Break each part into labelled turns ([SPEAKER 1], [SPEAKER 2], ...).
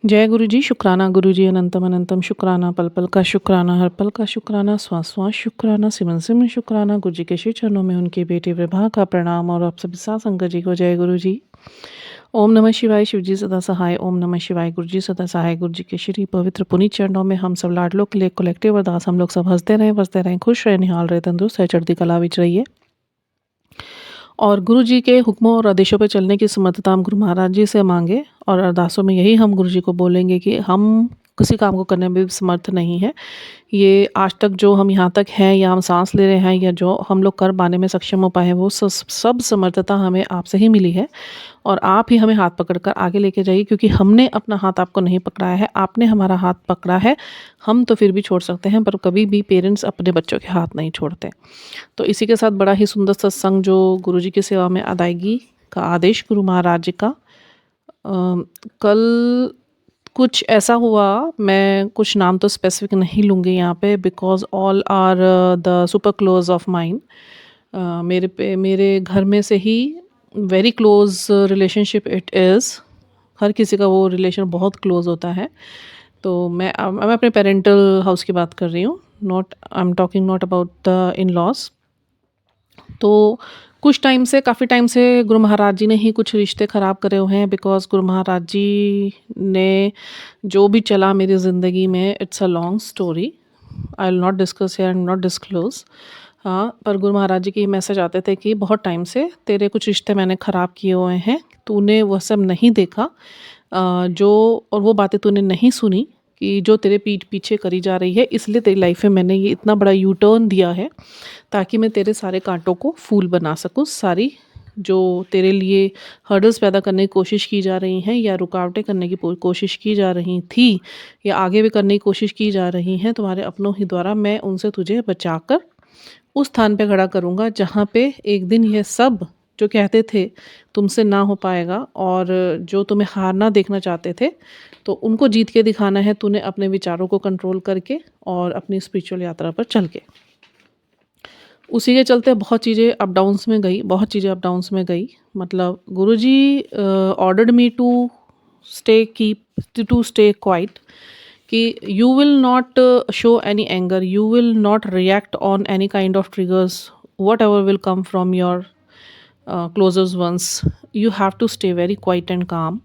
[SPEAKER 1] जय गुरु जी, शुक्राना गुरु जी, अनंतम अनंतम शुक्राना, पल पल का शुक्राना, हर पल का शुक्राना, श्वास श्वास शुक्राना, सिमन सिमन शुक्राना। गुरु जी के श्री चरणों में उनके बेटे विभा का प्रणाम और आप सभी साथ संगत जी को जय गुरु जी। ओम नमः शिवाय, शिव जी सदा सहाय। ओम नमः शिवाय, गुरु जी सदा सहाय। गुरु जी के श्री पवित्र पुनीत चरणों में हम सब लाडलों के लिए कलेक्टिव अरदास। हम लोग सब हंसते रहें, बसते रहें, खुश रहें, निहाल रहे, तंदुरुस्त है, चढ़ती कला विच रहिए और गुरु जी के हुक्मों और आदेशों पर चलने की समर्थता हम गुरु महाराज जी से मांगे। और अरदासों में यही हम गुरु जी को बोलेंगे कि हम किसी काम को करने में भी समर्थ नहीं है। ये आज तक जो हम यहाँ तक हैं या हम सांस ले रहे हैं या जो हम लोग कर पाने में सक्षम हो पाए हैं, वो सब समर्थता हमें आपसे ही मिली है। और आप ही हमें हाथ पकड़कर आगे लेके जाइए, क्योंकि हमने अपना हाथ आपको नहीं पकड़ाया है, आपने हमारा हाथ पकड़ा है। हम तो फिर भी छोड़ सकते हैं, पर कभी भी पेरेंट्स अपने बच्चों के हाथ नहीं छोड़ते। तो इसी के साथ बड़ा ही सुंदर सत्संग जो गुरु जी की सेवा में अदायगी का आदेश गुरु महाराज जी का। कल कुछ ऐसा हुआ, मैं कुछ नाम तो स्पेसिफिक नहीं लूँगी यहाँ पे, because all are the super close of mine. मेरे घर में से ही very close relationship it is. हर किसी का वो रिलेशन बहुत क्लोज होता है। तो मैं अपने पेरेंटल हाउस की बात कर रही हूँ, not I am talking not about the in laws. तो कुछ टाइम से, काफ़ी टाइम से गुरु महाराज जी ने ही कुछ रिश्ते ख़राब करे हुए हैं, बिकॉज़ गुरु महाराज जी ने जो भी चला मेरी ज़िंदगी में, it's a long story, I will not discuss here and not disclose. हाँ, पर गुरु महाराज जी के ये मैसेज आते थे कि बहुत टाइम से तेरे कुछ रिश्ते मैंने ख़राब किए हुए हैं, तूने वह सब नहीं देखा, जो और वो बातें तूने नहीं सुनी कि जो तेरे पीठ पीछे करी जा रही है, इसलिए तेरी लाइफ में मैंने ये इतना बड़ा यू टर्न दिया है, ताकि मैं तेरे सारे कांटों को फूल बना सकूँ। सारी जो तेरे लिए हर्डल्स पैदा करने की कोशिश की जा रही हैं या रुकावटें करने की कोशिश की जा रही थी या आगे भी करने की कोशिश की जा रही हैं तुम्हारे अपनों ही द्वारा, मैं उनसे तुझे बचाकर उस स्थान पे खड़ा करूँगा जहाँ पे एक दिन यह सब जो कहते थे तुमसे ना हो पाएगा और जो तुम्हें हारना देखना चाहते थे, तो उनको जीत के दिखाना है तूने अपने विचारों को कंट्रोल करके और अपनी स्पिरिचुअल यात्रा पर चल के। उसी के चलते बहुत चीज़ें अप डाउन्स में गई, बहुत चीज़ें अप डाउन्स में गई। मतलब Guruji ordered me to stay quiet, कि you will not show any anger, you will not react on any kind of triggers, whatever will come from your closest ones. You have to stay very quiet and calm.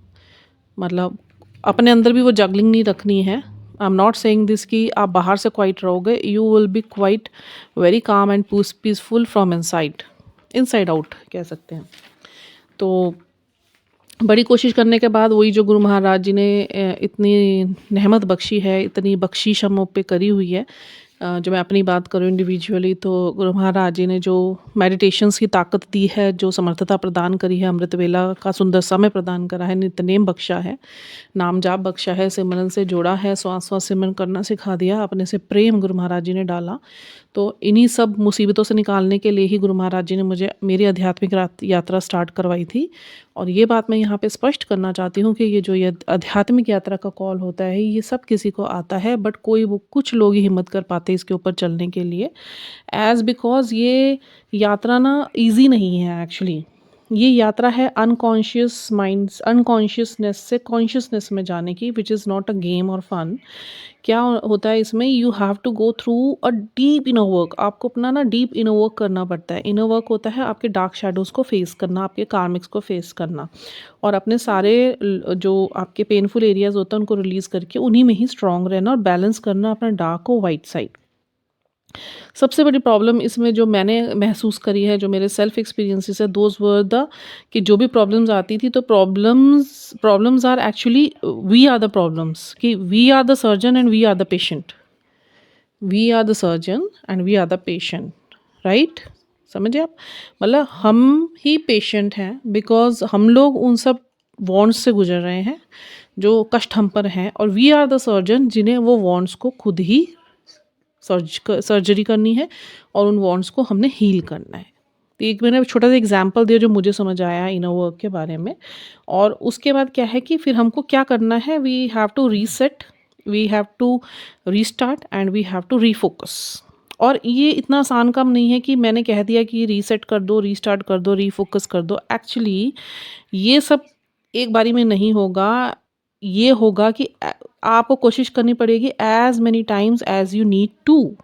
[SPEAKER 1] मतलब अपने अंदर भी वो juggling नहीं रखनी है। I am not saying this कि आप बाहर से क्वाइट रहोगे, you will be quite very calm and peaceful from inside out कह सकते हैं। तो बड़ी कोशिश करने के बाद वही जो गुरु महाराज जी ने इतनी रहमत बख्शी है, इतनी बख्शीश हम पे करी हुई है। जो मैं अपनी बात करूँ इंडिविजुअली, तो गुरु महाराज जी ने जो मेडिटेशंस की ताकत दी है, जो समर्थता प्रदान करी है, अमृत वेला का सुंदर समय प्रदान करा है, नित्यनेम बख्शा है, नाम जाप बख्शा है, सिमरन से जोड़ा है, श्वास श्वास सिमरन करना सिखा दिया, अपने से प्रेम गुरु महाराज जी ने डाला। तो इन्हीं सब मुसीबतों से निकालने के लिए ही गुरु महाराज जी ने मुझे मेरी आध्यात्मिक यात्रा स्टार्ट करवाई थी। और ये बात मैं यहाँ पे स्पष्ट करना चाहती हूँ कि ये आध्यात्मिक यात्रा का कॉल होता है, ये सब किसी को आता है, बट कुछ लोग ही हिम्मत कर पाते इसके ऊपर चलने के लिए, बिकॉज ये यात्रा ना ईजी नहीं है एक्चुअली। ये यात्रा है अनकॉन्शियसनेस से कॉन्शियसनेस में जाने की, which is not a game और फन। क्या होता है इसमें, you have to go through a deep inner work. आपको अपना ना डीप इनर वर्क करना पड़ता है। इनर वर्क होता है आपके डार्क शेडोज़ को फेस करना, आपके कार्मिक्स को फेस करना, और अपने सारे जो आपके पेनफुल एरियाज होते हैं उनको रिलीज़ करके उन्हीं में ही स्ट्रांग रहना और बैलेंस करना अपना डार्क और वाइट साइड। सबसे बड़ी प्रॉब्लम इसमें जो मैंने महसूस करी है, जो मेरे सेल्फ एक्सपीरियंसेस है, दोज वर द कि जो भी प्रॉब्लम्स आती थी, तो problems are actually we are the problems, कि we are the surgeon and we are the patient, we are the surgeon and we are the patient, right? समझे आप? मतलब हम ही पेशेंट हैं, बिकॉज हम लोग उन सब वॉन्ड्स से गुजर रहे हैं जो कष्ट हम पर हैं, और वी आर द सर्जन जिन्हें वो वॉन्ड्स को खुद ही सर्जरी करनी है और उन वॉन्ड्स को हमने हील करना है। तो एक मैंने छोटा सा एग्जांपल दिया जो मुझे समझ आया इनर वर्क के बारे में। और उसके बाद क्या है कि फिर हमको क्या करना है, we have to reset, we have to restart and we have to refocus. और ये इतना आसान काम नहीं है कि मैंने कह दिया कि रीसेट कर दो, रीस्टार्ट कर दो, रीफोकस कर दो। एक्चुअली ये सब एक बारी में नहीं होगा। ये होगा कि आपको कोशिश करनी पड़ेगी as many times as you need to.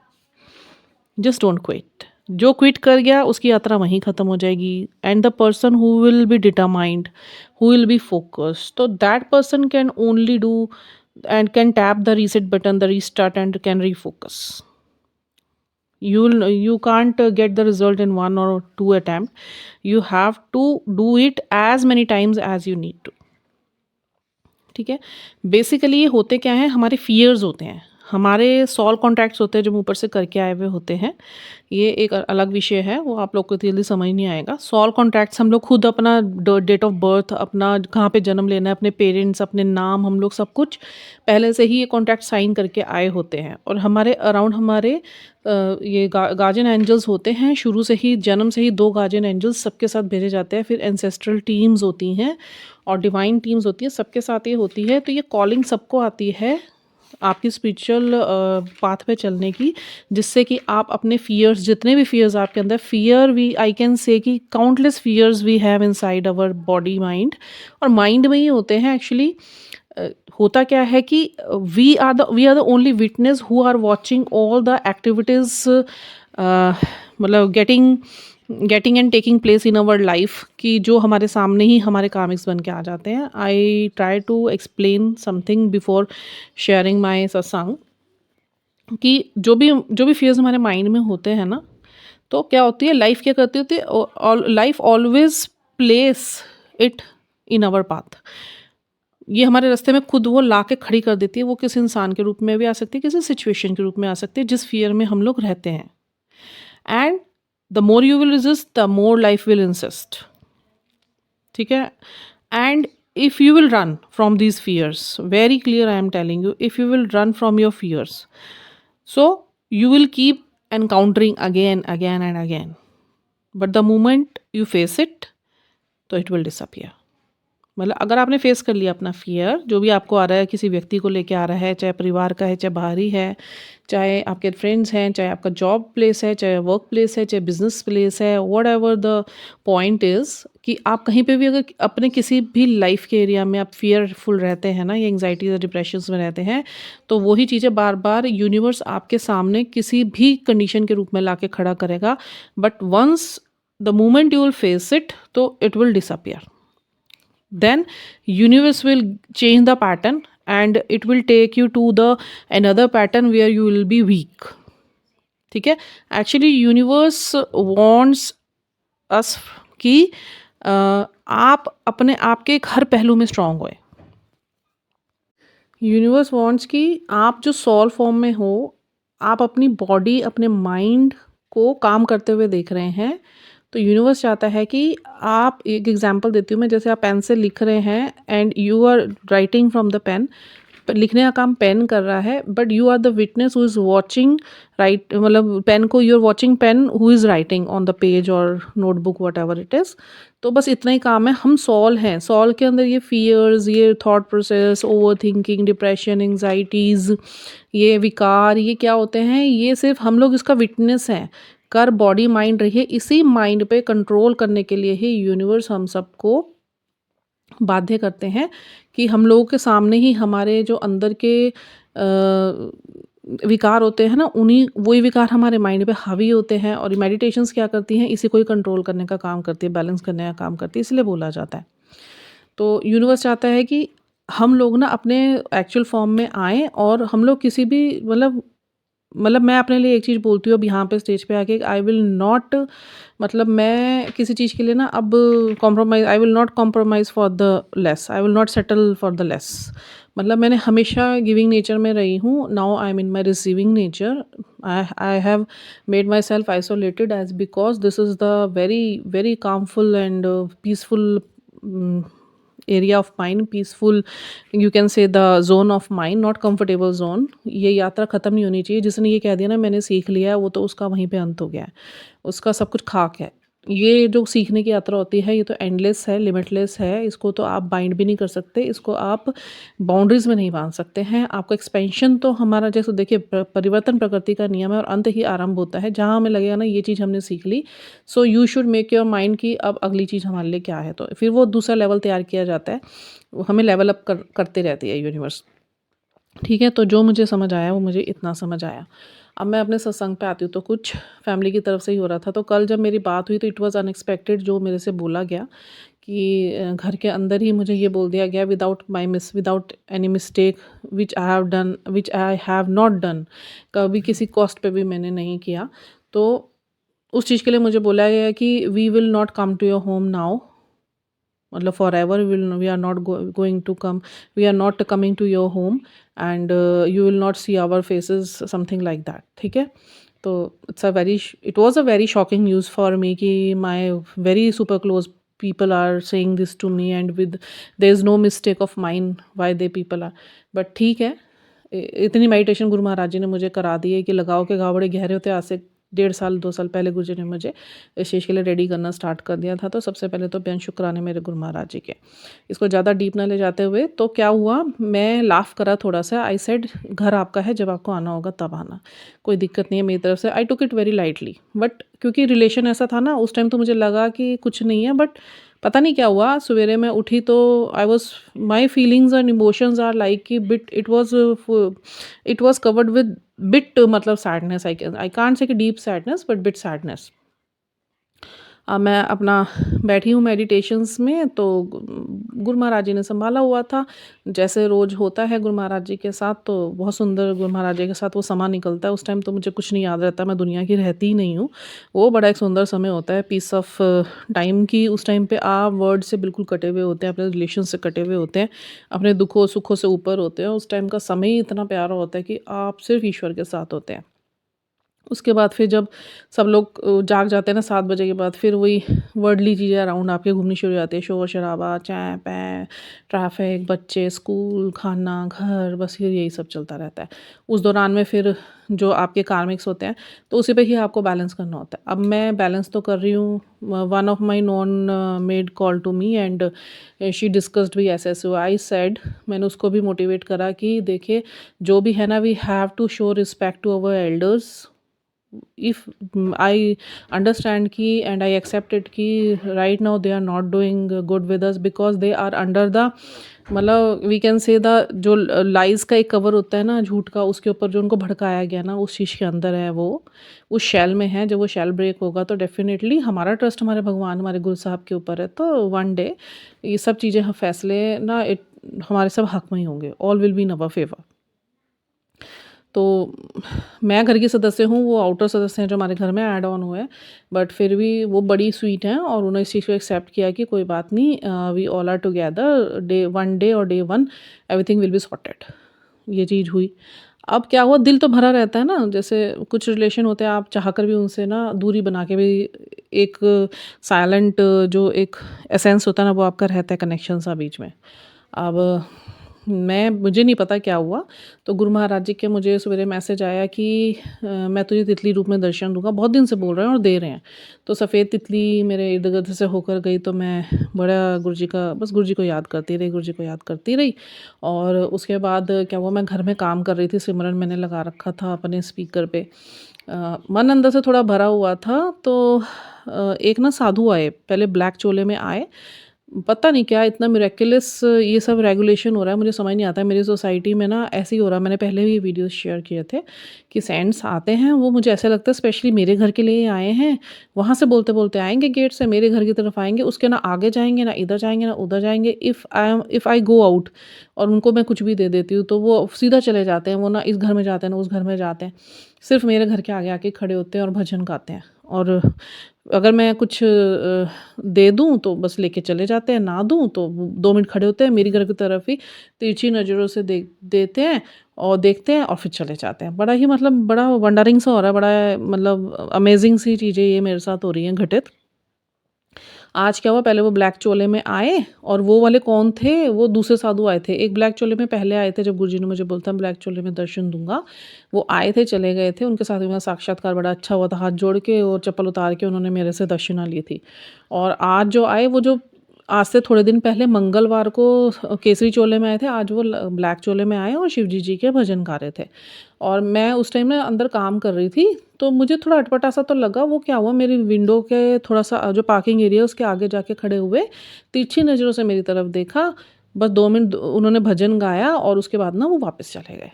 [SPEAKER 1] Just don't quit. जो क्विट कर गया उसकी यात्रा वहीं ख़त्म हो जाएगी। And the person who will be determined, who will be focused, तो that person can only do and can tap the reset button, the restart, and can refocus. You can't get the result in one or two attempt. You have to do it as many times as you need to. ठीक है। Basically ये होते क्या हैं, हमारे fears होते हैं, हमारे सॉल कॉन्ट्रैक्ट्स होते हैं जो हम ऊपर से करके आए हुए होते हैं। ये एक अलग विषय है, वो आप लोग को जल्दी समझ नहीं आएगा। सॉल कॉन्ट्रैक्ट्स हम लोग खुद अपना डेट ऑफ बर्थ, अपना कहाँ पे जन्म लेना है, अपने पेरेंट्स, अपने नाम, हम लोग सब कुछ पहले से ही ये कॉन्ट्रैक्ट साइन करके आए होते हैं। और हमारे अराउंड हमारे ये गार्जियन एंजल्स होते हैं, शुरू से ही जन्म से ही 2 गार्जियन एंजल्स सबके साथ भेजे जाते हैं। फिर एंसेस्ट्रल टीम्स होती हैं और डिवाइन टीम्स होती है, सबके साथ ये होती है। तो ये कॉलिंग सबको आती है आपकी स्पिरिचुअल पाथ पे चलने की, जिससे कि आप अपने फियर्स, जितने भी फियर्स आपके अंदर, fear we I can say कि countless fears we have inside our body mind, और माइंड में ही होते हैं एक्चुअली। होता क्या है कि we are the only witness who are watching all the activities, मतलब getting and taking place in our life, कि जो हमारे सामने ही हमारे कार्मिक्स बन के आ जाते हैं। I try to explain something before sharing my satsang, कि जो भी फियर्स हमारे माइंड में होते हैं ना, तो क्या होती है लाइफ, क्या करती होती है life, always place it in our path. ये हमारे रास्ते में खुद वो ला के खड़ी कर देती है। वो किसी इंसान के रूप में भी आ सकती है, किसी सिचुएशन के रूप में आ सकती है, जिस फियर में हम लोग रहते हैं। And the more you will resist, the more life will insist. ठीक है। And if you will run from these fears, very clear I am telling you, if you will run from your fears, so you will keep encountering again and again, but the moment you face it, तो it will disappear। मतलब अगर आपने face कर लिया अपना fear, जो भी आपको आ रहा है, किसी व्यक्ति को लेके आ रहा है, चाहे परिवार का है, चाहे बाहरी है, चाहे आपके फ्रेंड्स हैं, चाहे आपका जॉब प्लेस है, चाहे वर्क प्लेस है, चाहे बिजनेस प्लेस है, what ever the point is, कि आप कहीं पे भी अगर अपने किसी भी लाइफ के एरिया में आप फियरफुल रहते हैं ना, या एंग्जाइटी या डिप्रेशन में रहते हैं, तो वही चीज़ें बार बार यूनिवर्स आपके सामने किसी भी कंडीशन के रूप में ला के खड़ा करेगा। But once the moment you will face it, तो it will disappear. Then universe will change the pattern and it will take you to the another pattern where you will be weak। ठीक है। Actually universe wants us कि आप अपने आप के हर पहलू में स्ट्रांग होए। यूनिवर्स wants कि आप जो सोल फॉर्म में हो, आप अपनी बॉडी, अपने माइंड को काम करते हुए देख रहे हैं, तो यूनिवर्स चाहता है कि आप, एक एग्जांपल देती हूँ मैं, जैसे आप पेन से लिख रहे हैं and you are writing from the pen, लिखने का काम पेन कर रहा है, but you are the witness who is watching, right, मतलब पेन को you are watching pen who is writing on the page और notebook, whatever it is. तो बस इतना ही काम है। हम सॉल हैं, सॉल के अंदर ये फियर्स, ये thought process, over thinking, depression, anxieties, ये विकार, ये क्या होते हैं, ये सिर्फ हम लोग इसका विटनेस हैं। कर बॉडी माइंड रहिए, इसी माइंड पे कंट्रोल करने के लिए ही यूनिवर्स हम सबको बाध्य करते हैं कि हम लोगों के सामने ही हमारे जो अंदर के विकार होते हैं ना, उन्हीं वही विकार हमारे माइंड पे हावी होते हैं। और मेडिटेशंस क्या करती हैं, इसी को ही कंट्रोल करने का काम करती है, बैलेंस करने का काम करती है, इसलिए बोला जाता है। तो यूनिवर्स चाहता है कि हम लोग ना अपने एक्चुअल फॉर्म में आएँ, और हम लोग किसी भी मतलब मैं अपने लिए एक चीज़ बोलती हूँ अब यहाँ पे स्टेज पे आके, आई विल नॉट, मतलब मैं किसी चीज़ के लिए ना अब compromise, I will not compromise for the less, I will not settle for the less. मतलब मैंने हमेशा गिविंग नेचर में रही हूँ, now I am in my receiving nature. I have made myself isolated as because this is the very very calmful and peaceful area of mind, peaceful, you can say the zone of mind, not comfortable zone. ये यात्रा ख़त्म नहीं होनी चाहिए। जिसने ये कह दिया ना मैंने सीख लिया है, वो तो उसका वहीं पे अंत हो गया है, उसका सब कुछ खाक है। ये जो सीखने की यात्रा होती है, ये तो एंडलेस है, लिमिटलेस है, इसको तो आप बाइंड भी नहीं कर सकते, इसको आप बाउंड्रीज़ में नहीं बाँध सकते हैं। आपको एक्सपेंशन तो हमारा जैसे देखिए परिवर्तन प्रकृति का नियम है और अंत ही आरंभ होता है। जहाँ हमें लगेगा ना ये चीज़ हमने सीख ली, so you should make your mind कि अब अगली चीज़ हमारे लिए क्या है, तो फिर वो दूसरा लेवल तैयार किया जाता है। वो हमें लेवल अप करते रहती है यूनिवर्स। ठीक है, तो जो मुझे समझ आया वो मुझे इतना समझ आया। अब मैं अपने सत्संग पे आती हूँ, तो कुछ फैमिली की तरफ से ही हो रहा था। तो कल जब मेरी बात हुई तो इट वाज़ अनएक्सपेक्टेड, जो मेरे से बोला गया कि घर के अंदर ही मुझे ये बोल दिया गया without any mistake which I have not done, कभी किसी कॉस्ट पे भी मैंने नहीं किया। तो उस चीज़ के लिए मुझे बोला गया कि we will not come to your home now, मतलब forever we are not going to come, we are not coming to your home and you will not see our faces, something like that. ठीक है, तो it was a very shocking news for me कि my very super close people are saying this to me and with there is no mistake of mine why they people are, but ठीक है। इतनी meditation Guru Maharaj जी ने मुझे करा दी है कि लगाव के घाव बड़े गहरे होते हैं। आज से 1.5 साल 2 साल पहले गुरु जी ने मुझे इस चीज़ के लिए रेडी करना स्टार्ट कर दिया था। तो सबसे पहले तो बेअंत शुक्राने मेरे गुरु महाराज जी के। इसको ज़्यादा डीप ना ले जाते हुए, तो क्या हुआ, मैं लाफ़ करा थोड़ा-सा, आई सेड घर आपका है, जब आपको आना होगा तब आना, कोई दिक्कत नहीं है मेरी तरफ से। I took it very lightly, but क्योंकि रिलेशन ऐसा था ना उस टाइम, तो मुझे लगा कि कुछ नहीं है, बट पता नहीं क्या हुआ, सवेरे मैं उठी तो I was my feelings and emotions are like कि bit it was covered with bit, मतलब सैडनेस, आई कांट से कि deep sadness but bit sadness. अब मैं अपना बैठी हूँ मेडिटेशंस में, तो गुरु महाराज जी ने संभाला हुआ था, जैसे रोज़ होता है गुरु महाराज जी के साथ। तो बहुत सुंदर गुरु महाराज जी के साथ वो समय निकलता है। उस टाइम तो मुझे कुछ नहीं याद रहता, मैं दुनिया की रहती ही नहीं हूँ। वो बड़ा एक सुंदर समय होता है, पीस ऑफ टाइम की। उस टाइम पे आप वर्ड से बिल्कुल कटे हुए होते हैं, अपने रिलेशन से कटे हुए होते हैं, अपने दुखों सुखों से ऊपर होते हैं। उस टाइम का समय ही इतना प्यारा होता है कि आप सिर्फ ईश्वर के साथ होते हैं। उसके बाद फिर जब सब लोग जाग जाते हैं ना 7 बजे के बाद, फिर वही वर्डली चीज़ें अराउंड आपके घूमनी शुरू हो जाती है, शोर-शराबा, चैं-पैं, ट्रैफ़िक, बच्चे, स्कूल, खाना, घर, बस फिर यही सब चलता रहता है। उस दौरान में फिर जो आपके कार्मिक्स होते हैं, तो उसी पे ही आपको बैलेंस करना होता है। अब मैं बैलेंस तो कर रही हूँ, one of my known maid call to me and she discussed we S S O. I said, मैंने उसको भी मोटिवेट करा कि देखिए, जो भी है ना, we have to show respect to our elders. if I understand ki and I accept it ki right now they are not doing good with us because they are under the, मतलब we can say the, जो lies का एक cover होता है ना, झूठ का, उसके ऊपर जो उनको भड़काया गया ना, उस चीज़ के अंदर है वो, उस शैल में है। जब वो शैल ब्रेक होगा तो डेफिनेटली हमारा ट्रस्ट हमारे भगवान, हमारे गुरु साहब के ऊपर है, तो वन डे ये सब चीज़ें, हम फैसले ना, हमारे सब हक में ही होंगे, all will be in our favour. तो मैं घर की सदस्य हूँ, वो आउटर सदस्य हैं जो हमारे घर में ऐड ऑन हुए हैं, बट फिर भी वो बड़ी स्वीट हैं और उन्होंने इस चीज़ को एक्सेप्ट किया कि कोई बात नहीं, we all are together, day और day one everything will be sorted. ये चीज़ हुई। अब क्या हुआ, दिल तो भरा रहता है ना, जैसे कुछ रिलेशन होते हैं, आप चाहकर भी उनसे ना दूरी बना के भी एक साइलेंट जो एक एसेंस होता है ना, वो आपका रहता है कनेक्शन सा बीच में। अब मुझे नहीं पता क्या हुआ, तो गुरु महाराज जी के मुझे सवेरे मैसेज आया कि मैं तुझे तितली रूप में दर्शन दूँगा। बहुत दिन से बोल रहे हैं और दे रहे हैं। तो सफ़ेद तितली मेरे इर्द-गिर्द से होकर गई, तो मैं बड़ा गुरु जी का, बस गुरु जी को याद करती रही, गुरु जी को याद करती रही। और उसके बाद क्या हुआ, मैं घर में काम कर रही थी, सिमरन मैंने लगा रखा था अपने स्पीकर पे। मन अंदर से थोड़ा भरा हुआ था, तो एक ना साधु आए, पहले ब्लैक चोले में आए। पता नहीं क्या इतना मिरेक्युलस ये सब रेगुलेशन हो रहा है, मुझे समझ नहीं आता है। मेरी सोसाइटी में ना ऐसे ही हो रहा है, मैंने पहले भी वीडियोस शेयर किए थे कि सेंट्स आते हैं, वो मुझे ऐसा लगता है स्पेशली मेरे घर के लिए आए हैं। वहाँ से बोलते-बोलते आएँगे गेट से, मेरे घर की तरफ आएँगे, उसके ना आगे जाएँगे, ना इधर जाएँगे, ना उधर जाएँगे। इफ़ आई गो आउट और उनको मैं कुछ भी दे देती हूँ, तो वो सीधा चले जाते हैं। वो ना इस घर में जाते हैं, ना उस घर में जाते हैं। सिर्फ़ मेरे घर के आगे आके खड़े होते हैं और भजन गाते हैं। और अगर मैं कुछ दे दूँ तो बस लेके चले जाते हैं, ना दूँ तो 2 मिनट खड़े होते हैं, मेरी घर की तरफ ही तिरछी नज़रों से देते हैं और देखते हैं और फिर चले जाते हैं। बड़ा ही, मतलब बड़ा वंडरिंग सा हो रहा है, बड़ा मतलब अमेज़िंग सी चीज़ें ये मेरे साथ हो रही हैं घटित। आज क्या हुआ, पहले वो ब्लैक चोले में आए और वो वाले कौन थे, वो दूसरे साधु आए थे। एक ब्लैक चोले में पहले आए थे जब गुरुजी ने मुझे बोला था ब्लैक चोले में दर्शन दूँगा। वो आए थे, चले गए थे, उनके साथ भी मेरा साक्षात्कार बड़ा अच्छा हुआ था। हाथ जोड़ के और चप्पल उतार के उन्होंने मेरे से दक्षिणा ली थी। और आज जो आए, वो जो आज से थोड़े दिन पहले मंगलवार को केसरी चोले में आए थे, आज वो ब्लैक चोले में आए और शिवजी जी के भजन गा रहे थे। और मैं उस टाइम ना अंदर काम कर रही थी, तो मुझे थोड़ा अटपटा सा तो लगा। वो क्या हुआ, मेरी विंडो के थोड़ा सा जो पार्किंग एरिया है उसके आगे जाके खड़े हुए, तिरछी नज़रों से मेरी तरफ देखा। बस 2 मिनट उन्होंने भजन गाया और उसके बाद ना वो वापस चले गए।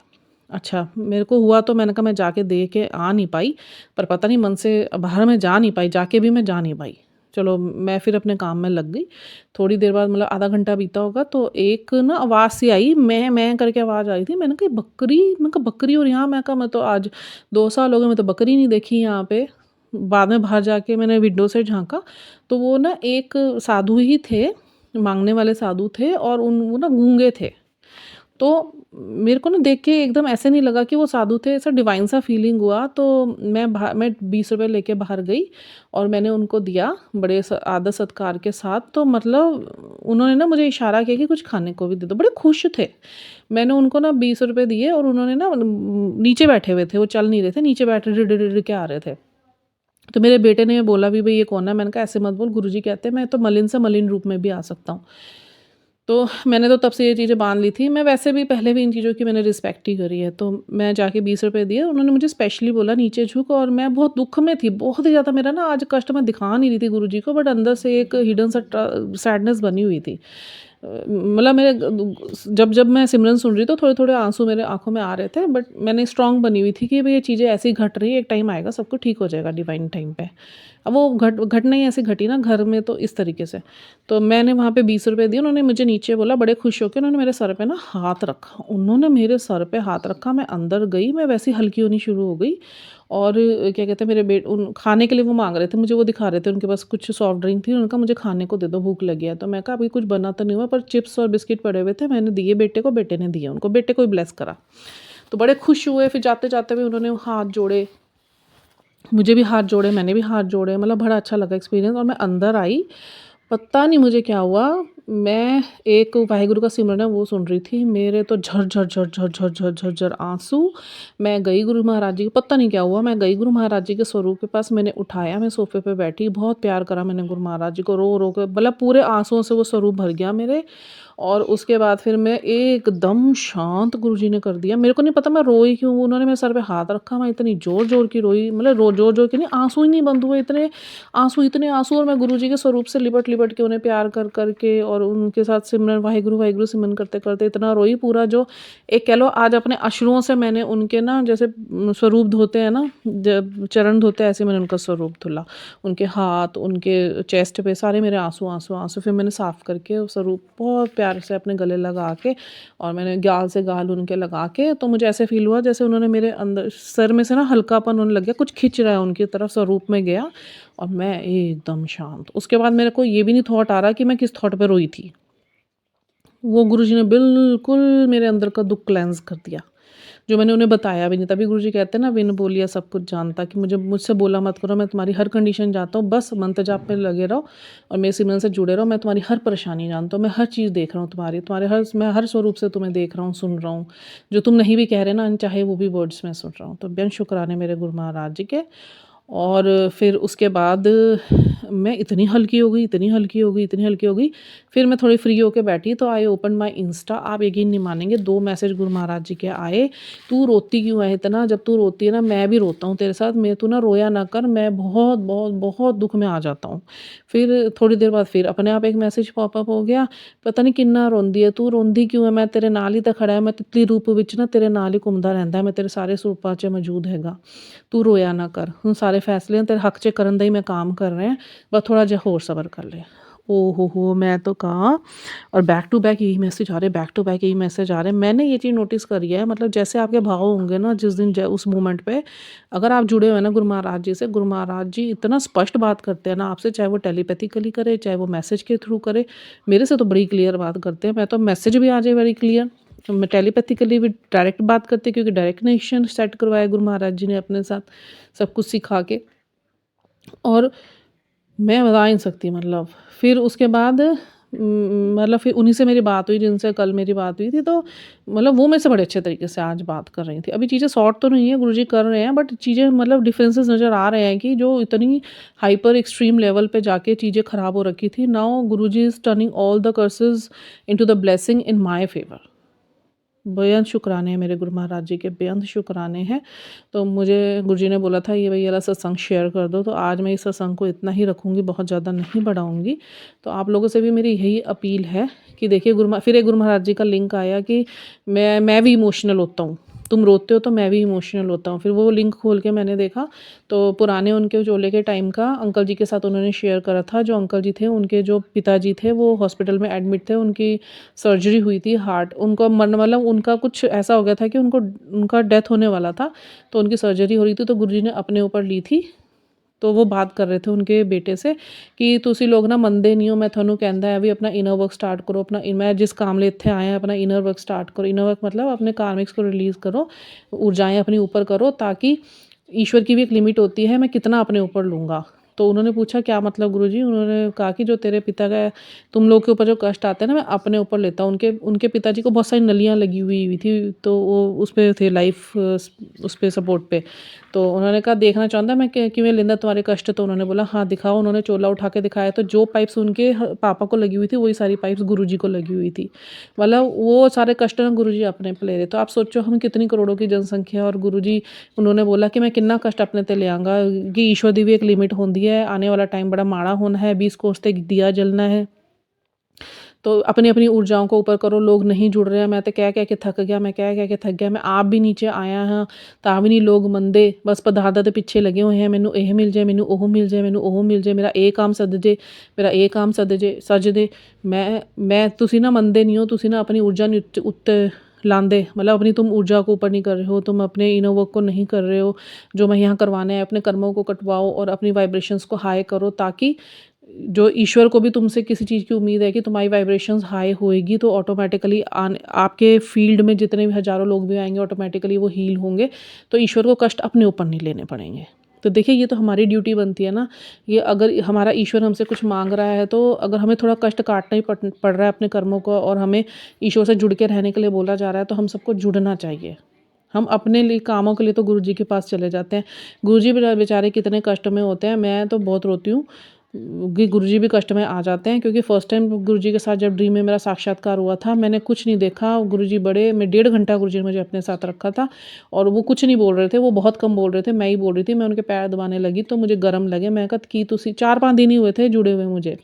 [SPEAKER 1] अच्छा, मेरे को हुआ तो मैंने कहा मैं जाके दे के आ नहीं पाई, पर पता नहीं मन से बाहर मैं जा नहीं पाई, जाके भी मैं जा नहीं पाई। चलो मैं फिर अपने काम में लग गई। थोड़ी देर बाद मतलब आधा घंटा बीता होगा तो एक ना आवाज़ सी आई, मैं करके आवाज़ आई थी। मैंने कहा बकरी, मैं कहा बकरी, और यहाँ मैं कहा मैं तो आज 2 साल हो गए, मैं तो बकरी नहीं देखी यहाँ पे। बाद में बाहर जाके मैंने विंडो से झाँका, तो वो ना एक साधु ही थे, माँगने वाले साधु थे और वो ना गूंगे थे। तो मेरे को ना देख के एकदम ऐसे नहीं लगा कि वो साधु थे, ऐसा डिवाइन सा फीलिंग हुआ। तो मैं 20 रुपए लेके बाहर गई और मैंने उनको दिया बड़े आदर सत्कार के साथ। तो मतलब उन्होंने ना मुझे इशारा किया कि कुछ खाने को भी दे दो, बड़े खुश थे। मैंने उनको ना 20 रुपए दिए और उन्होंने ना नीचे बैठे हुए थे, वो चल नहीं रहे थे, नीचे बैठे रिड़ के आ रहे थे। तो मेरे बेटे ने बोला भी, भाई ये कौन है? मैंने कहा ऐसे मत बोल, गुरुजी कहते हैं मैं तो मलिन से मलिन रूप में भी आ सकता हूँ। तो मैंने तो तब से ये चीज़ें बाँध ली थी। मैं वैसे भी पहले भी इन चीज़ों की मैंने रिस्पेक्ट ही करी है। तो मैं जाके 20 रुपए दिए, उन्होंने मुझे स्पेशली बोला नीचे झुक, और मैं बहुत दुःख में थी, बहुत ही ज़्यादा। मेरा ना आज कष्ट मैं दिखा नहीं रही थी गुरुजी को, बट अंदर से एक हिडन सा सैडनेस बनी हुई थी। मतलब मेरे जब मैं सिमरन सुन रही तो थोड़े-थोड़े आँसू मेरे आँखों में आ रहे थे, बट मैंने स्ट्रॉन्ग बनी हुई थी कि भई ये चीज़ें ऐसी घट रही है, एक टाइम आएगा सब कुछ ठीक हो जाएगा डिवाइन टाइम पे। अब वो घटना ही ऐसी घटी ना घर में, तो इस तरीके से। तो मैंने वहाँ पे 20 रुपए दिए, उन्होंने मुझे नीचे बोला, बड़े खुश होके उन्होंने मेरे सर पे ना हाथ रखा। उन्होंने मेरे सर पे हाथ रखा, मैं अंदर गई, मैं वैसे ही हल्की होनी शुरू हो गई। और क्या कहते हैं, मेरे उन खाने के लिए वो माँग रहे थे, मुझे वो दिखा रहे थे, उनके पास कुछ सॉफ्ट ड्रिंक थी। उन्होंने कहा मुझे खाने को दे दो, भूख लगी है। तो मैं कहा अभी कुछ बना तो नहीं हुआ, पर चिप्स और बिस्किट पड़े हुए थे, मैंने दिए बेटे को, बेटे ने दिए उनको, बेटे को ही ब्लेस करा। तो बड़े खुश हुए। फिर जाते-जाते भी उन्होंने हाथ जोड़े, मुझे भी हाथ जोड़े, मैंने भी हाथ जोड़े, मतलब बड़ा अच्छा लगा एक्सपीरियंस। और मैं अंदर आई, पता नहीं मुझे क्या हुआ, मैं एक वाहेगुरु का सिमरन है वो सुन रही थी, मेरे तो झर-झर, झर-झर, झर-झर, झर-झर आँसू। मैं गई गुरु महाराज जी के, पता नहीं क्या हुआ, मैं गई गुरु महाराज जी के स्वरूप के पास, मैंने उठाया, मैं सोफ़े पे बैठी, बहुत प्यार करा मैंने गुरु महाराज जी को, रो-रो के, मतलब पूरे आँसुओं से वो स्वरूप भर गया मेरे। और उसके बाद फिर मैं एकदम शांत, गुरुजी ने कर दिया। मेरे को नहीं पता मैं रोई क्यों? उन्होंने मेरे सर पे हाथ रखा, मैं इतनी ज़ोर-ज़ोर की रोई, मतलब ज़ोर-ज़ोर की नहीं, आँसू ही नहीं बंद हुए, इतने आँसू। और मैं गुरुजी के स्वरूप से लिपट-लिपट के उन्हें प्यार कर के और उनके साथ सिमरन वाहेगुरु, वाहेगुरु सिमरन करते-करते इतना रोई, पूरा जो एक कह लो आज अपने अश्रुओं से मैंने उनके ना जैसे स्वरूप धोते हैं ना, जब चरण धोते हैं, ऐसे मैंने उनका स्वरूप धुला। उनके हाथ, उनके चेस्ट पे सारे मेरे आँसू, आँसू, आँसू। फिर मैंने साफ़ करके वो स्वरूप बहुत प्यार से अपने गले लगा के, और मैंने गाल से गाल उनके लगा के, तो मुझे ऐसे फ़ील हुआ जैसे उन्होंने मेरे अंदर सर में से ना हल्कापन होने लग गया, कुछ खिंच रहा है उनकी तरफ, स्वरूप में गया और मैं एकदम शांत। उसके बाद मेरे को ये भी नहीं थॉट आ रहा कि मैं किस थॉट पे रोई थी। वो गुरुजी ने बिल्कुल मेरे अंदर का दुःख क्लेंज़ कर दिया, जो मैंने उन्हें बताया भी नहीं। तभी गुरुजी कहते हैं ना, बिन बोलिया सब कुछ जानता, कि मुझसे बोला मत करो, मैं तुम्हारी हर कंडीशन जानता हूँ, बस मंत्र जाप में लगे रहो और मेरे सिमरन से जुड़े रहो। मैं तुम्हारी हर परेशानी जानता हूँ, मैं हर चीज़ देख रहा हूँ तुम्हारे मैं हर स्वरूप से तुम्हें देख रहा हूँ, सुन रहा हूँ। जो तुम नहीं भी कह रहे ना, चाहे वो भी वर्ड्स मैं सुन रहा हूँ। तो बेन शुक्राने मेरे गुरु महाराज जी के। और फिर उसके बाद मैं इतनी हल्की हो गई, इतनी हल्की हो गई, इतनी हल्की हो गई। फिर मैं थोड़ी फ्री होके बैठी, तो आई ओपन माय इंस्टा। आप यकीन नहीं मानेंगे, 2 मैसेज गुरु महाराज जी के आए, "तू रोती क्यों है इतना? जब तू रोती है ना, मैं भी रोता हूँ तेरे साथ। तू ना रोया ना कर, मैं बहुत बहुत बहुत दुःख में आ जाता हूँ।" फिर थोड़ी देर बाद फिर अपने आप एक मैसेज पॉपअप हो गया, "पता नहीं किन्ना रोंदी है, तू रोंदी क्यों है? मैं तेरे नाल ही ਤਾਂ ਖੜਾ ਹੈ, मैं तितली रूप ਵਿੱਚ ना तेरे नाल ही ਘੁੰਮਦਾ ਰਹਿੰਦਾ, मैं तेरे ਸਾਰੇ ਸਰੂਪਾਂ 'ਚ ਮੌਜੂਦ ਹੈਗਾ। ਤੂੰ ਰੋਇਆ ਨਾ ਕਰ, ਹੁਣ ਸਾਰੇ ਫੈਸਲੇ ਤੇਰੇ ਹੱਕ 'ਚ ਕਰਨ ਦਾ ਹੀ ਮੈਂ काम कर रहे हैं, बस थोड़ा ਜਿਹਾ ਹੋਰ सब्र कर ले।" ओ हो मैं तो कहा, और बैक टू बैक यही मैसेज आ रहे, बैक टू बैक यही मैसेज आ रहे। मैंने ये चीज़ नोटिस करी है, मतलब जैसे आपके भाव होंगे ना जिस दिन उस मोमेंट पे, अगर आप जुड़े हुए हैं ना गुरु महाराज जी से, गुरु महाराज जी इतना स्पष्ट बात करते हैं ना आपसे, चाहे वो टेलीपैथिकली करे, चाहे वो मैसेज के थ्रू करे। मेरे से तो बड़ी क्लियर बात करते हैं, मैं तो मैसेज भी आ जाए वेरी क्लियर, तो मैं टेलीपैथिकली भी डायरेक्ट बात करती, क्योंकि डायरेक्ट कनेक्शन सेट करवाया गुरु महाराज जी ने अपने साथ, सब कुछ सिखा के। और मैं बता नहीं सकती मतलब। फिर उसके बाद मतलब फिर उन्हीं से मेरी बात हुई जिनसे कल मेरी बात हुई थी, तो मतलब वो मेरे से बड़े अच्छे तरीके से आज बात कर रही थी। अभी चीज़ें सॉर्ट तो नहीं है, गुरुजी कर रहे हैं, बट चीज़ें मतलब डिफरेंसेस नज़र आ रहे हैं कि जो इतनी हाइपर एक्सट्रीम लेवल पे जाके चीज़ें ख़राब हो रखी थी, now Guruji is turning all the curses into the blessing in my favour. बेअंत शुक्राने हैं मेरे गुरु महाराज जी के, बेअंत शुक्राने हैं। तो मुझे गुरुजी ने बोला था ये भई ये वाला सत्संग शेयर कर दो, तो आज मैं इस सत्संग को इतना ही रखूँगी, बहुत ज़्यादा नहीं बढ़ाऊँगी। तो आप लोगों से भी मेरी यही अपील है कि देखिए फिर एक गुरु महाराज जी का लिंक आया कि मैं भी इमोशनल होता हूँ। तुम रोते हो तो मैं भी इमोशनल होता हूँ। फिर वो लिंक खोल के मैंने देखा, तो पुराने उनके चोले के टाइम का अंकल जी के साथ उन्होंने शेयर करा था। जो अंकल जी थे, उनके जो पिताजी थे वो हॉस्पिटल में एडमिट थे, उनकी सर्जरी हुई थी हार्ट, उनको मन मतलब उनका कुछ ऐसा हो गया था कि उनका डेथ होने वाला था, तो उनकी सर्जरी हो रही थी, तो गुरुजी ने अपने ऊपर ली थी। तो वो बात कर रहे थे उनके बेटे से कि तुसी लोग ना मंदे नहीं हो, मैं थानू कहंदा है भी अपना इनर वर्क स्टार्ट करो, अपना मैं जिस काम लिए इत्थे आए हैं अपना इनर वर्क स्टार्ट करो। इनर वर्क मतलब अपने कार्मिक्स को रिलीज़ करो, ऊर्जाएँ अपनी ऊपर करो, ताकि ईश्वर की भी एक लिमिट होती है, मैं कितना अपने ऊपर लूँगा। तो उन्होंने पूछा क्या मतलब गुरुजी? उन्होंने कहा कि जो तेरे पिता का तुम लोग के ऊपर जो कष्ट आते हैं ना, मैं अपने ऊपर लेता हूँ। उनके उनके पिताजी को बहुत सारी नलियाँ लगी हुई थी, तो वो उस पे थे लाइफ उस पे सपोर्ट पे। तो उन्होंने कहा देखना चाहता मैं कि किवें लेंदा तुम्हारे कष्ट? तो उन्होंने बोला हाँ दिखाओ। उन्होंने चोला उठा के दिखाया, तो जो पाइप्स उनके पापा को लगी हुई थी वही सारी पाइप्स गुरुजी को लगी हुई थी। मतलब वो सारे कष्ट ना गुरुजी अपने पे ले रहे। तो आप सोचो हम कितनी करोड़ों की जनसंख्या, और गुरुजी उन्होंने बोला कि मैं कितना कष्ट अपने ते ले आऊँगा, कि ईश्वर दी भी एक लिमिट होंदी है, आने वाला टाइम बड़ा माड़ा होना है, 20 कोस ते दिया जलना है। तो अपनी-अपनी ऊर्जाओं को ऊपर करो, लोग नहीं जुड़ रहे हैं, मैं तो कह-कह के थक गया, मैं कह-कह के थक गया, मैं आप भी नीचे आया हाँ, ਤਾਂ ਵੀ ਨਹੀਂ ਲੋਕ ਮੰਨਦੇ, ਬਸ ਪਦਾਰਥਾਂ ਦੇ ਪਿੱਛੇ ਲੱਗੇ ਹੋਏ ਹੈ, ਮੈਨੂੰ ਇਹ ਮਿਲ ਜਾਏ, ਮੈਨੂੰ ਉਹ ਮਿਲ ਜਾਏ, ਮੈਨੂੰ ਉਹ ਮਿਲ ਜਾਏ, ਮੇਰਾ ਇਹ ਕੰਮ ਸੱਜ ਜੇ, ਮੇਰਾ ਇਹ ਕੰਮ ਸੱਜ ਜੇ। मैं ਤੁਸੀਂ ਨਾ ਮੰਨਦੇ ਨਹੀਂ ਹੋ, ਤੁਸੀਂ ਨਾ ਆਪਣੀ ऊर्जा नहीं उत्ते लांदे, मतलब अपनी तुम ऊर्जा को ऊपर नहीं कर रहे हो, तुम अपने इनर वर्क को नहीं कर रहे हो, जो मैं यहाँ करवाना है, अपने कर्मों को कटवाओ और अपनी वाइब्रेशंस को हाई करो, ताकि जो ईश्वर को भी तुमसे किसी चीज़ की उम्मीद है कि तुम्हारी वाइब्रेशंस हाई होएगी, तो ऑटोमेटिकली आपके फील्ड में जितने भी हज़ारों लोग भी आएंगे ऑटोमेटिकली वो हील होंगे, तो ईश्वर को कष्ट अपने ऊपर नहीं लेने पड़ेंगे। तो देखिए ये तो हमारी ड्यूटी बनती है ना, ये अगर हमारा ईश्वर हमसे कुछ मांग रहा है, तो अगर हमें थोड़ा कष्ट काटना ही पड़ रहा है अपने कर्मों को, और हमें ईश्वर से जुड़ के रहने के लिए बोला जा रहा है, तो हम सबको जुड़ना चाहिए। हम अपने लिए कामों के लिए तो गुरुजी के पास चले जाते हैं। गुरुजी बेचारे कितने कष्ट में होते हैं, मैं तो बहुत रोती हूँ कि गुरुजी भी कष्ट में आ जाते हैं, क्योंकि फ़र्स्ट टाइम गुरुजी के साथ जब ड्रीम में मेरा साक्षात्कार हुआ था, मैंने कुछ नहीं देखा। गुरुजी बड़े मैं 1.5 घंटा गुरुजी ने मुझे अपने साथ रखा था, और वो कुछ नहीं बोल रहे थे, वो बहुत कम बोल रहे थे, मैं ही बोल रही थी। मैं उनके पैर दबाने लगी तो मुझे गरम लगे। मैं कहा कि तुसी 4-5 दिन ही हुए थे जुड़े हुए मुझे।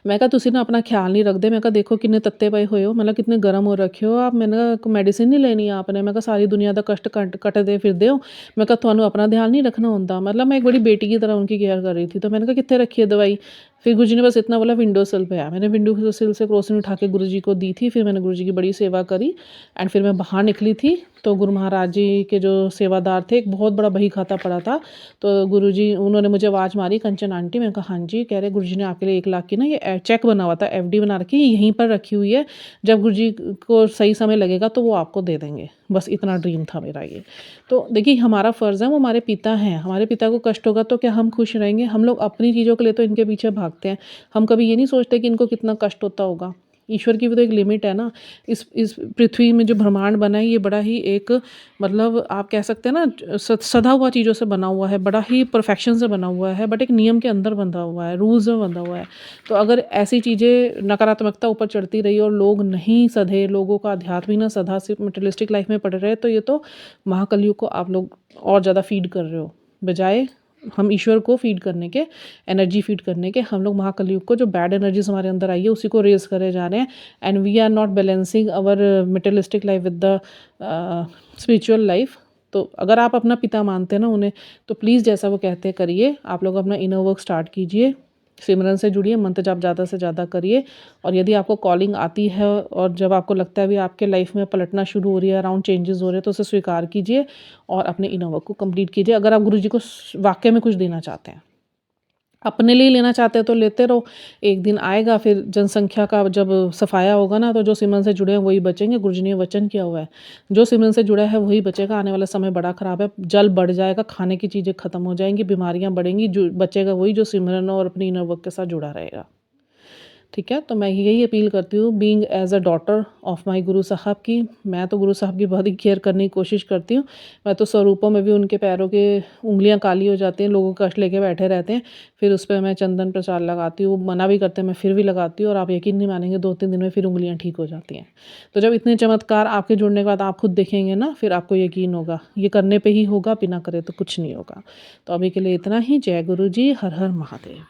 [SPEAKER 1] मैं कहा तुसी ना अपना ख्याल नहीं रखते। मैं कहा देखो कितने तत्ते पे हुए हो, मतलब कितने गर्म हो रखे हो आप। मैंने कहा मेडिसिन नहीं लेनी आपने। मैं कहा सारी दुनिया का कष्ट कटदे फिरदे हो। मैं कहा थानू अपना ध्यान नहीं रखना होंदा। मतलब मैं एक बड़ी बेटी की तरह उनकी केयर कर रही थी। तो मैंने कहा कितने रखी है दवाई? फिर गुरुजी ने बस इतना बोला विंडो सिल पे आ। मैंने विंडो सिल से क्रोसिन उठा के गुरुजी को दी थी। फिर मैंने गुरुजी की बड़ी सेवा करी, एंड फिर मैं बाहर निकली थी, तो गुरु महाराज जी के जो सेवादार थे, एक बहुत बड़ा बही खाता पड़ा था। तो गुरुजी उन्होंने मुझे आवाज़ मारी, कंचन आंटी। मैंने कहा हाँ जी। कह रहे गुरुजी ने आपके लिए 1 लाख की ना ये चेक बना हुआ था, एफडी बना रखी है, यहीं पर रखी हुई है, जब गुरुजी को सही समय लगेगा तो वो आपको दे देंगे। बस इतना ड्रीम था मेरा ये। तो देखिए हमारा फ़र्ज़ है, वो हमारे पिता हैं, हमारे पिता को कष्ट होगा तो क्या हम खुश रहेंगे? हम लोग अपनी चीज़ों के लिए तो इनके पीछे भागते हैं। हम कभी ये नहीं सोचते कि इनको कितना कष्ट होता होगा। ईश्वर की भी तो एक लिमिट है ना। इस पृथ्वी में जो ब्रह्मांड बना है, ये बड़ा ही एक मतलब आप कह सकते हैं ना सधा हुआ चीज़ों से बना हुआ है, बड़ा ही परफेक्शन से बना हुआ है, बट एक नियम के अंदर बंधा हुआ है, रूल्स में बंधा हुआ है। तो अगर ऐसी चीज़ें नकारात्मकता ऊपर चढ़ती रही और लोग नहीं सधे, लोगों का अध्यात्म ही ना सधा, सिर्फ मटेरियलिस्टिक लाइफ में पड़े रहे, तो ये तो महाकलयुग को आप लोग और ज़्यादा फीड कर रहे हो। बजाय हम ईश्वर को फीड करने के, एनर्जी फीड करने के, हम लोग महाकलयुग को, जो बैड एनर्जीज हमारे अंदर आई है, उसी को रेज करे जा रहे हैं। And we are not balancing our materialistic life with the spiritual life. तो अगर आप अपना पिता मानते हैं ना उन्हें, तो प्लीज़ जैसा वो कहते हैं करिए। आप लोग अपना इनर वर्क स्टार्ट कीजिए, सिमरन से जुड़िए, मंत्र जाप ज़्यादा से ज़्यादा करिए। और यदि आपको कॉलिंग आती है और जब आपको लगता है भी आपके लाइफ में पलटना शुरू हो रही है, अराउंड चेंजेस हो रहे हैं, तो उसे स्वीकार कीजिए और अपने इनर वर्क को कंप्लीट कीजिए, अगर आप गुरुजी को वाक़ई में कुछ देना चाहते हैं। अपने लिए लेना चाहते हो तो लेते रहो, एक दिन आएगा फिर जनसंख्या का जब सफाया होगा ना, तो जो सिमरन से जुड़े हैं वही बचेंगे। गुरुजी ने वचन किया हुआ है, जो सिमरन से जुड़ा है वही बचेगा। आने वाला समय बड़ा ख़राब है, जल बढ़ जाएगा, खाने की चीज़ें ख़त्म हो जाएँगी, बीमारियाँ बढ़ेंगी, जो बचेगा वही जो सिमरन और अपनी इनर वर्क के साथ जुड़ा रहेगा। ठीक है, तो मैं यही अपील करती हूँ being as a daughter of my गुरु साहब की। मैं तो गुरु साहब की बहुत ही केयर करने की कोशिश करती हूँ। मैं तो स्वरूपों में भी उनके पैरों के उँगलियाँ काली हो जाती हैं, लोगों कष्ट लेके बैठे रहते हैं, फिर उस पे मैं चंदन प्रचार लगाती हूँ, मना भी करते हैं मैं फिर भी लगाती हूँ, और आप यकीन नहीं मानेंगे 2-3 दिन में फिर उँगलियाँ ठीक हो जाती हैं। तो जब इतने चमत्कार आपके जुड़ने के बाद आप खुद देखेंगे ना, फिर आपको यकीन होगा, ये करने पे ही होगा, बिना करे तो कुछ नहीं होगा। तो अभी के लिए इतना ही। जय गुरु जी, हर हर महादेव।